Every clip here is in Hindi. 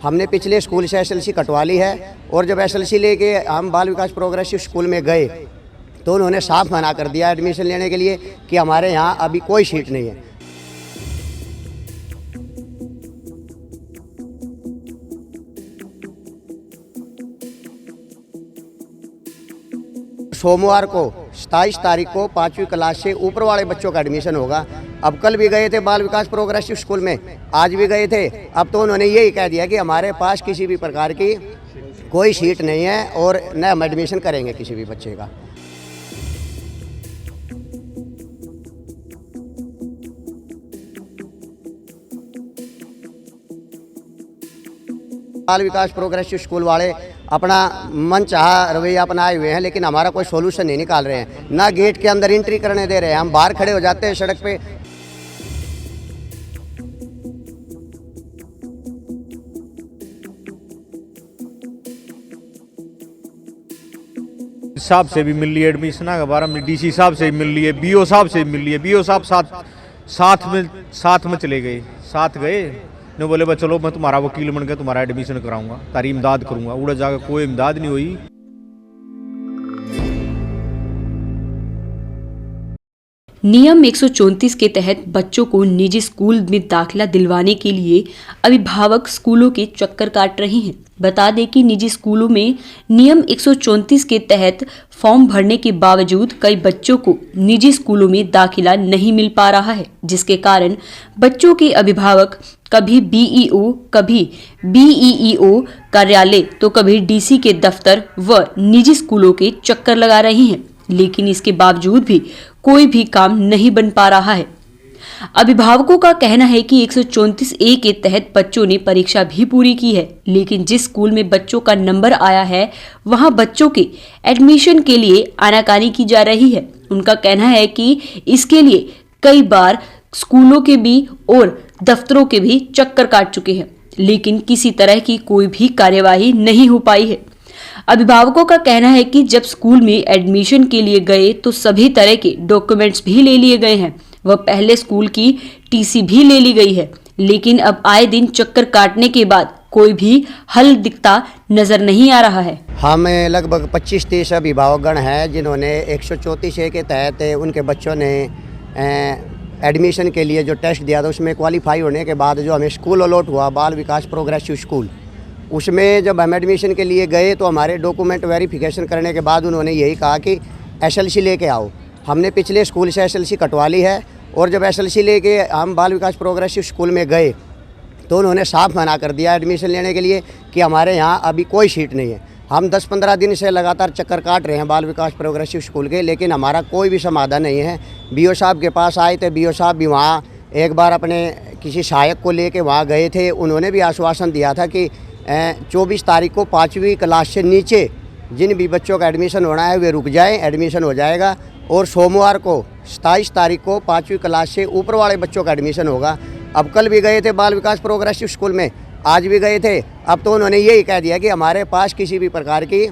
हमने पिछले स्कूल से एसएलसी कटवा ली है और जब एसएलसी लेके हम बाल विकास प्रोग्रेसिव स्कूल में गए तो उन्होंने साफ मना कर दिया एडमिशन लेने के लिए कि हमारे यहाँ अभी कोई सीट नहीं है। सोमवार को 27 तारीख को 5वीं क्लास से ऊपर वाले बच्चों का एडमिशन होगा। अब कल भी गए थे बाल विकास प्रोग्रेसिव स्कूल में, आज भी गए थे। अब तो उन्होंने यही कह दिया कि हमारे पास किसी भी प्रकार की कोई सीट नहीं है और न हम एडमिशन करेंगे किसी भी बच्चे का। बाल विकास प्रोग्रेसिव स्कूल वाले अपना मनचाहा रवैया अपनाए हुए हैं, लेकिन हमारा कोई सोल्यूशन नहीं निकाल रहे हैं। ना गेट के अंदर एंट्री करने दे रहे हैं, हम बाहर खड़े हो जाते हैं सड़क पे। साहब से भी मिल ली एडमिशन के बारे में, डीसी साहब से भी मिल लिए, बीओ साहब से भी मिल लिए। बीओ साहब साथ में चले गए, साथ गए ने बोले बस चलो मैं तुम्हारा वकील बन के तुम्हारा एडमिशन कराऊंगा, तारी इमदाद करूंगा। उड़े जाकर कोई इमदाद नहीं हुई। नियम 134 के तहत बच्चों को निजी स्कूल में दाखिला दिलवाने के लिए अभिभावक स्कूलों के चक्कर काट रहे हैं। बता दें कि निजी स्कूलों में नियम 134 के तहत फॉर्म भरने के बावजूद कई बच्चों को निजी स्कूलों में दाखिला नहीं मिल पा रहा है, जिसके कारण बच्चों के अभिभावक कभी बीईओ, कभी बीईईओ कार्यालय तो कभी डीसी के दफ्तर व निजी स्कूलों के चक्कर लगा रहे हैं, लेकिन इसके बावजूद भी कोई भी काम नहीं बन पा रहा है। अभिभावकों का कहना है कि 134A के तहत बच्चों ने परीक्षा भी पूरी की है, लेकिन जिस स्कूल में बच्चों का नंबर आया है वहां बच्चों के एडमिशन के लिए आनाकानी की जा रही है। उनका कहना है कि इसके लिए कई बार स्कूलों के भी और दफ्तरों के भी चक्कर काट चुके हैं, लेकिन किसी तरह की कोई भी कार्यवाही नहीं हो पाई है। अभिभावकों का कहना है कि जब स्कूल में एडमिशन के लिए गए तो सभी तरह के डॉक्यूमेंट्स भी ले लिए गए हैं, वह पहले स्कूल की टीसी भी ले ली गई है, लेकिन अब आए दिन चक्कर काटने के बाद कोई भी हल दिखता नजर नहीं आ रहा है। हम लगभग 25-30 अभिभावकगण हैं जिन्होंने 134A के तहत उनके बच्चों ने एडमिशन के लिए जो टेस्ट दिया था उसमें क्वालिफाई होने के बाद जो हमें स्कूल अलॉट हुआ बाल विकास प्रोग्रेसिव स्कूल, उसमें जब हम एडमिशन के लिए गए तो हमारे डॉक्यूमेंट वेरिफिकेशन करने के बाद उन्होंने यही कहा कि एसएलसी लेके आओ। हमने पिछले स्कूल से एसएलसी कटवा ली है और जब एसएलसी लेके हम बाल विकास प्रोग्रेसिव स्कूल में गए तो उन्होंने साफ मना कर दिया एडमिशन लेने के लिए कि हमारे यहाँ अभी कोई सीट नहीं है। हम 10-15 दिन से लगातार चक्कर काट रहे हैं बाल विकास प्रोग्रेसिव स्कूल के, लेकिन हमारा कोई भी समाधान नहीं है। बीओ साहब के पास आए थे, बीओ साहब भी वहाँ एक बार अपने किसी सहायक को लेके वहाँ गए थे। उन्होंने भी आश्वासन दिया था कि 24 तारीख को 5वीं क्लास से नीचे जिन भी बच्चों का एडमिशन होना है वे रुक जाएं, एडमिशन हो जाएगा। और सोमवार को 27 तारीख को 5वीं क्लास से ऊपर वाले बच्चों का एडमिशन होगा। अब कल भी गए थे बाल विकास प्रोग्रेसिव स्कूल में, आज भी गए थे। अब तो उन्होंने यही कह दिया कि हमारे पास किसी भी प्रकार की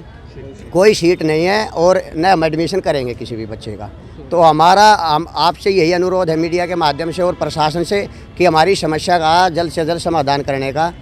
कोई सीट नहीं है और न हम एडमिशन करेंगे किसी भी बच्चे का। तो हम आपसे यही अनुरोध है मीडिया के माध्यम से और प्रशासन से कि हमारी समस्या का जल्द से जल्द समाधान करने का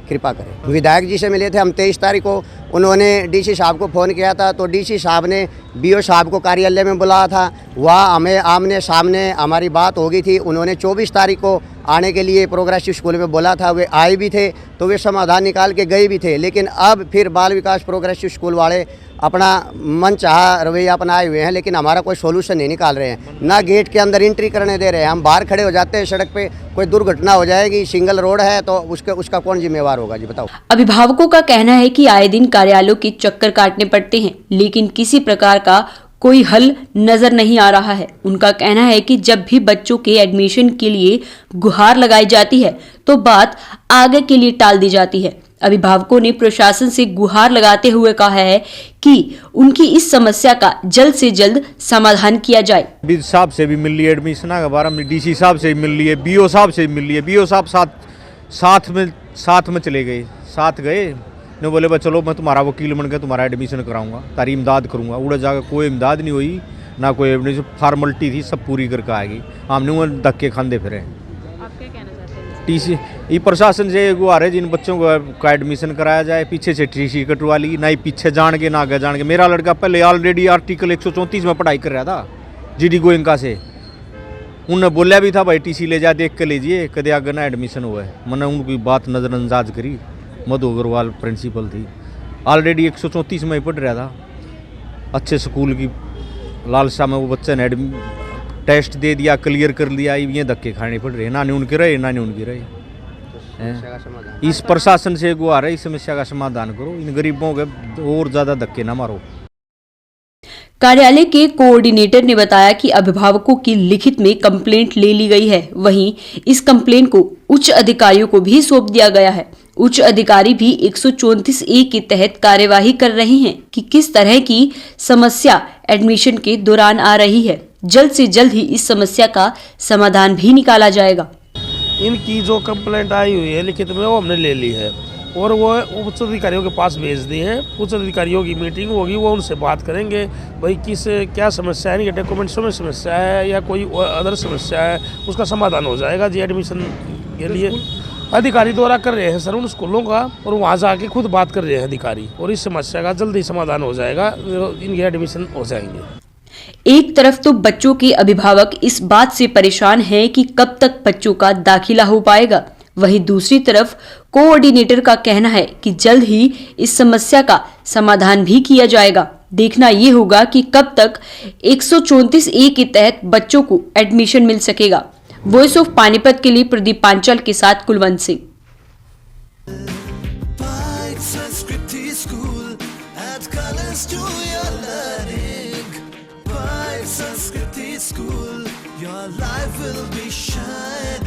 कृपा करें। विधायक जी से मिले थे हम 23 तारीख को, उन्होंने डीसी साहब को फ़ोन किया था तो डीसी साहब ने बीओ साहब को कार्यालय में बुलाया था, वहाँ हमें आमने सामने हमारी बात हो गई थी। उन्होंने 24 तारीख को आने के लिए प्रोग्रेसिव स्कूल में बोला था, वे आए भी थे तो वे समाधान निकाल के गए भी थे, लेकिन अब फिर बाल विकास प्रोग्रेसिव स्कूल वाले अपना मनचाहा रवैया अपनाए हुए हैं, लेकिन हमारा कोई सोल्यूशन नहीं निकाल रहे हैं। ना गेट के अंदर एंट्री करने दे रहे हैं, हम बाहर खड़े हो जाते हैं सड़क पे, कोई दुर्घटना हो जाएगी, सिंगल रोड है तो उसका कौन जिम्मेवार होगा जी बताओ। अभिभावकों का कहना है कि आए दिन कार्यालयों के चक्कर काटने पड़ते हैं, लेकिन किसी प्रकार का कोई हल नजर नहीं आ रहा है। उनका कहना है कि जब भी बच्चों के एडमिशन के लिए गुहार लगाई जाती है तो बात आगे के लिए टाल दी जाती है। अभिभावकों ने प्रशासन से गुहार लगाते हुए कहा है कि उनकी इस समस्या का जल्द से जल्द समाधान किया जाए। बीओ साहब से भी मिल लिए एडमिशन के बारे में, डीसी साहब से भी मिल लिए, बीओ साहब से भी मिल लिए। बीओ साहब साथ में चले गए, साथ गए ने बोले बस चलो मैं तुम्हारा वकील बन के तुम्हारा एडमिशन कराऊंगा, तारी इमदाद करूंगा। उड़े जाकर कोई इमदाद नहीं हुई, ना कोई एडमिशन, फॉर्मेलिटी थी सब पूरी करके आएगी। हमने वो धक्के खाते फिरे। आप क्या कहना चाहते हैं? टीसी ये प्रशासन से गुहार है जिन बच्चों का एडमिशन कराया जाए, पीछे से टीसी कटवा ली, ना ही पीछे जान के ना आगे जान के। मेरा लड़का पहले ऑलरेडी आर्टिकल 134 में पढ़ाई कर रहा था जीडी गोयंका से। उनने बोला भी था भाई टीसी ले जा, देख के लीजिए कदे आगे ना एडमिशन हुआ है। मैंने उनकी बात नज़रअंदाज करी। मधु अग्रवाल प्रिंसिपल थी, ऑलरेडी 134 में ही पढ़ रहा था। अच्छे स्कूल की लालसा में वो बच्चे ने टेस्ट दे दिया, क्लियर कर लिया, ये धक्के खाने पड़ रहे, ना नहीं उनके रहे ना नहीं उनके रहे। इस प्रशासन से गुहार है, इस समस्या का समाधान करो, इन गरीबों के और ज़्यादा धक्के ना मारो। कार्यालय के कोऑर्डिनेटर ने बताया कि अभिभावकों की लिखित में कंप्लेंट ले ली गई है, वहीं इस कंप्लेंट को उच्च अधिकारियों को भी सौंप दिया गया है। उच्च अधिकारी भी 134A के तहत कार्यवाही कर रहे हैं कि किस तरह की समस्या एडमिशन के दौरान आ रही है। जल्द से जल्द ही इस समस्या का समाधान भी निकाला जाएगा। इनकी जो कंप्लेंट आई हुई है लिखित में वो हमने ले ली है और वो उच्च अधिकारियों के पास भेज दी है। उच्च अधिकारियों की मीटिंग होगी, वो उनसे बात करेंगे भाई किस क्या समस्या है, इनके डॉक्यूमेंट्सों में समस्या है या कोई अदर समस्या है, उसका समाधान हो जाएगा जी। एडमिशन के लिए अधिकारी द्वारा कर रहे हैं सर उन स्कूलों का, और वहाँ जाके खुद बात कर रहे हैं अधिकारी, और इस समस्या का जल्दी समाधान हो जाएगा, इनके एडमिशन हो जाएंगे। एक तरफ तो बच्चों के अभिभावक इस बात से परेशान हैं कि कब तक बच्चों का दाखिला हो पाएगा, वहीं दूसरी तरफ कोऑर्डिनेटर का कहना है कि जल्द ही इस समस्या का समाधान भी किया जाएगा। देखना ये होगा कि कब तक 134A के तहत बच्चों को एडमिशन मिल सकेगा। वॉइस ऑफ पानीपत के लिए प्रदीप पांचाल के साथ Kulwant Singh. Sanskrit School, your life will be shining.